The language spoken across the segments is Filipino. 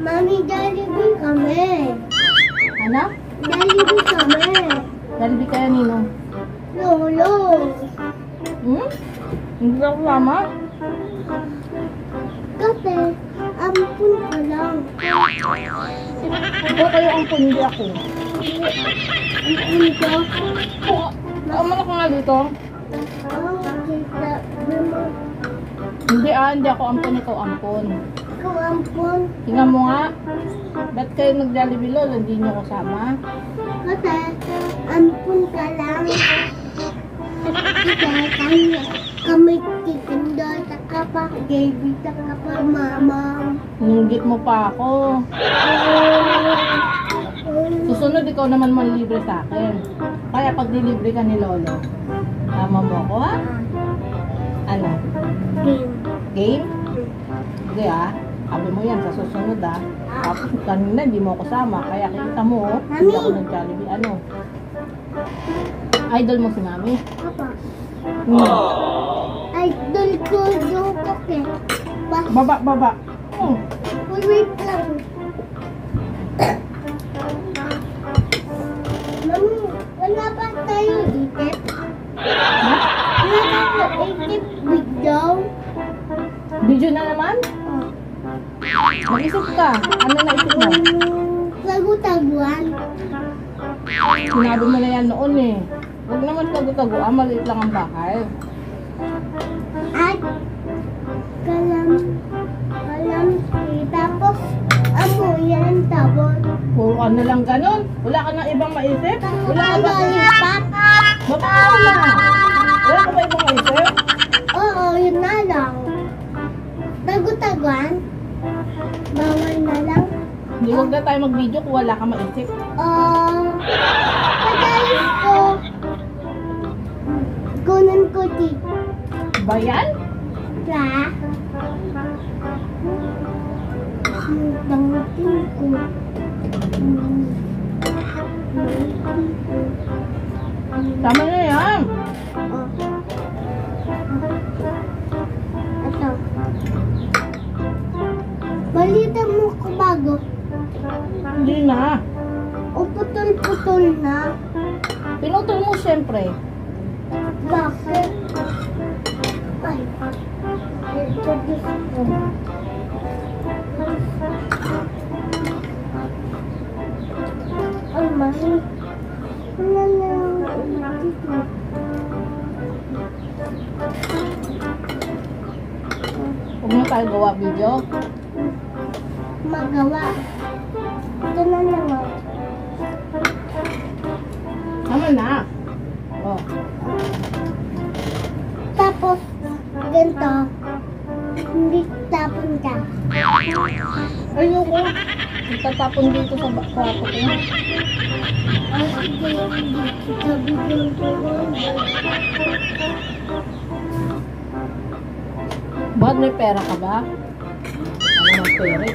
Mami, Jollibee kami. Ano? Jollibee kami. Jollibee kaya nino? Lolo. Hindi ako lama. Kasi, ampun ka lang. Ikaw kayo ang pundi ako. Ampun ka. Umalak ka nga dito. Kita mo. Hindi ako ampun, ikaw ampun. Ikaw ampun. Tingnan mo nga. Ba't kayo nag-Jollibee lolo? Hindi nyo kasama? Kasi, ampun ka lang. Kasi, kami titinda, taka pa, baby, taka pa, mama. Ninggit mo pa ako. Susunod ikaw naman manlibre sa akin. Kaya pag dilibre ka ni lolo, tama mo ako ha? Ano? Game. Game? Hindi sabi mo yan sa susunod Tapos kanina hindi mo ako sama, kaya kita mo hindi ako nag-Jollibee. Ano? Idol mo si mami? Papa. Idol ko yung koke. Baba. Wait lang. Mami, wala pa tayo ikip? Wala pa tayo ikip video? Video na naman? Mag-isip ka. Ano na isip mo? Tagu-taguan. Sinabi mo na yan noon Huwag naman tagu-taguan, maliit lang ang bahay. At kalam. Tapos amuyan tapos. Puro ka na lang ganun. Wala ka nang ibang maisip? Wala ka ba? Lollipop. Baka na. Wala ka ba ibang maisip? Oo, yun na lang. Tagu-taguan. Bawal na lang. Hindi, huwag na tayo mag-video kung wala ka maisip. Pagalis ko. Kunan ko Ba yan? tita. Bangutin ko. Tama na yan. Ito. Balita mo ko bago. Hindi na. O putol-putol na. Pinutol mo siyempre. Bakit? Ay. Ito gusto. Ay, mami. Wala na dito. Huwag na tayo gawa video. Magawa. Ito na lang. Tama na. Tapos, ganito. Hindi tapon ka. Ayoko. Itatapon dito sa kwarto ko. Ay, sige. Sabi ko. Bakit may pera ka ba? Ano ng pera?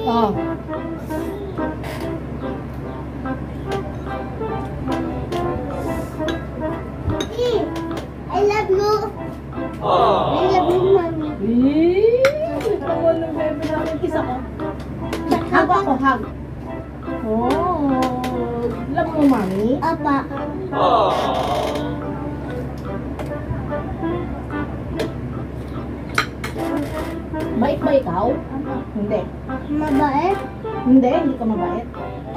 Mami. I love you. I love you, mami. Ikaw mo ng bebe namin. Kiss ako. Hug ako, hug. Love mo, mami? Apa. Bait ba ikaw? Hindi. Mabait? Hindi ka mabait.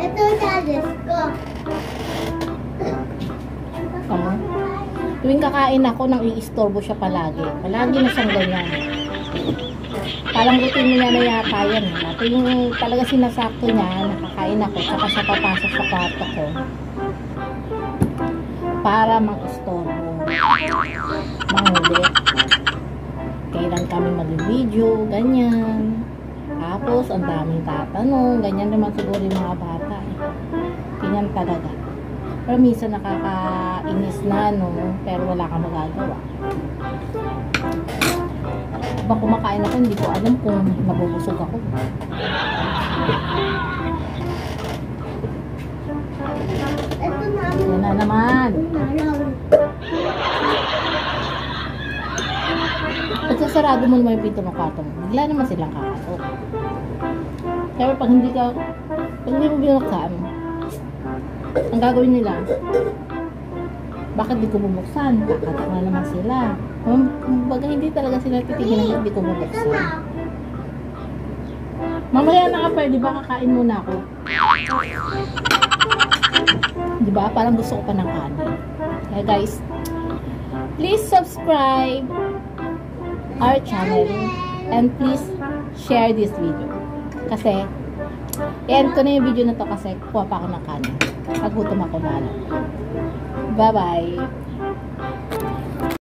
Ito yung alis ko. Tama. Tuwing kakain ako, nang iistorbo siya palagi. Palagi na siyang ganyan. Parang routine niya na yata yan. Ito yung talaga sinasakto niya, nakakain ako, saka siya papasok sa kwarto ko. Para mang-istorbo. Manghuli. Kailan kami mag-video, ganyan. Tapos, ang daming tatanong. Ganyan naman siguro yung mga bata. Ganyan talaga. Pero minsan nakakainis na, no? Pero wala kang magagawa. Habang kumakain ako, hindi ko alam kung nabubusog ako. Ito na. Yan na naman. sarado mo naman yung pinto ng kwarto mo, bigla naman silang kakatok. Kaya pag hindi mo binuksan, ang gagawin nila, bakit di ko bubuksan? Kakatok na naman sila. Kumbaga hindi talaga sila titigil na hindi ko bubuksan. Mamaya na ka pwede ba kakain muna ako? Diba? Parang gusto ko pa ng kanin. Kaya guys, please subscribe our channel and please share this video. Kasi, i-end ko na yung video na to kasi kuha pa ako ng kanin. Nagutom ako lalo. Bye-bye!